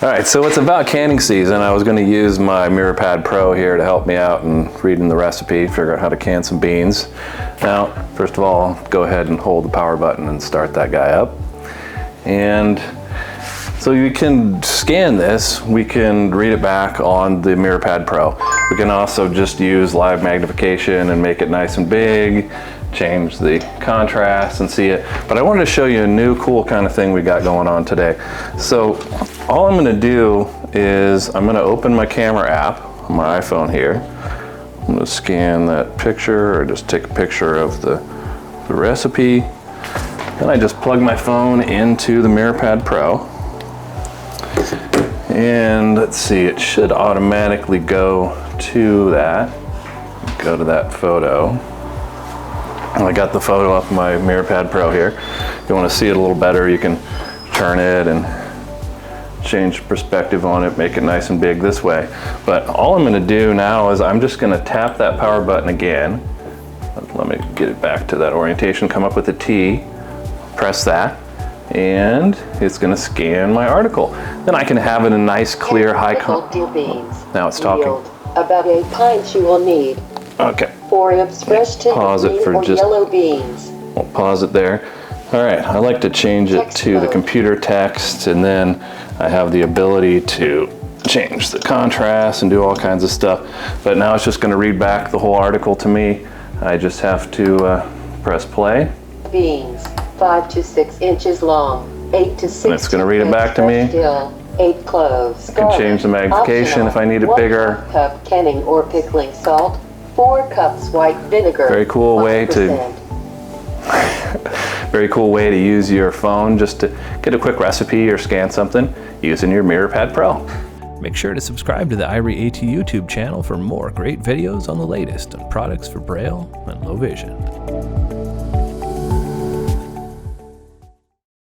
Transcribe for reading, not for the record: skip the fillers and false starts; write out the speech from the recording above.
All right, so it's about canning season. I was going to use my MirrorPad Pro here to help me out in reading the recipe, figure out how to can some beans. Now, first of all, go ahead and hold the power button and start that guy up. And so you can scan this, we can read it back on the MirrorPad Pro. We can also just use live magnification and make it nice and big, change the contrast and see it. But I wanted to show you a new cool kind of thing we got going on today. So all I'm gonna do is I'm gonna open my camera app on my iPhone here. I'm gonna scan that picture or just take a picture of the recipe. Then I just plug my phone into the MirrorPad Pro. And let's see, it should automatically go to that photo. And I got the photo up my MirrorPad Pro here. If you want to see it a little better, you can turn it and change perspective on it, make it nice and big this way. But all I'm going to do now is I'm just going to tap that power button again. Let me get it back to that orientation, come up with a T, press that, and it's going to scan my article. Then I can have it in a nice, clear, high now it's talking. About 8 pints you will need. Okay. 4 ounces fresh tender green or yellow beans. We'll pause it there. All right, I like to change it to the computer text, and then I have the ability to change the contrast and do all kinds of stuff. But now it's just going to read back the whole article to me. I just have to press play. Beans, 5 to 6 inches long, 8 to 6. It's going to read it back to me. Dill, 8 cloves. I can change the magnification if I need it bigger. 1 cup canning or pickling salt, 4 cups white vinegar. Very cool way very cool way to use your phone just to get a quick recipe or scan something using your MirrorPad Pro. Make sure to subscribe to the Irie-AT YouTube channel for more great videos on the latest on products for Braille and low vision.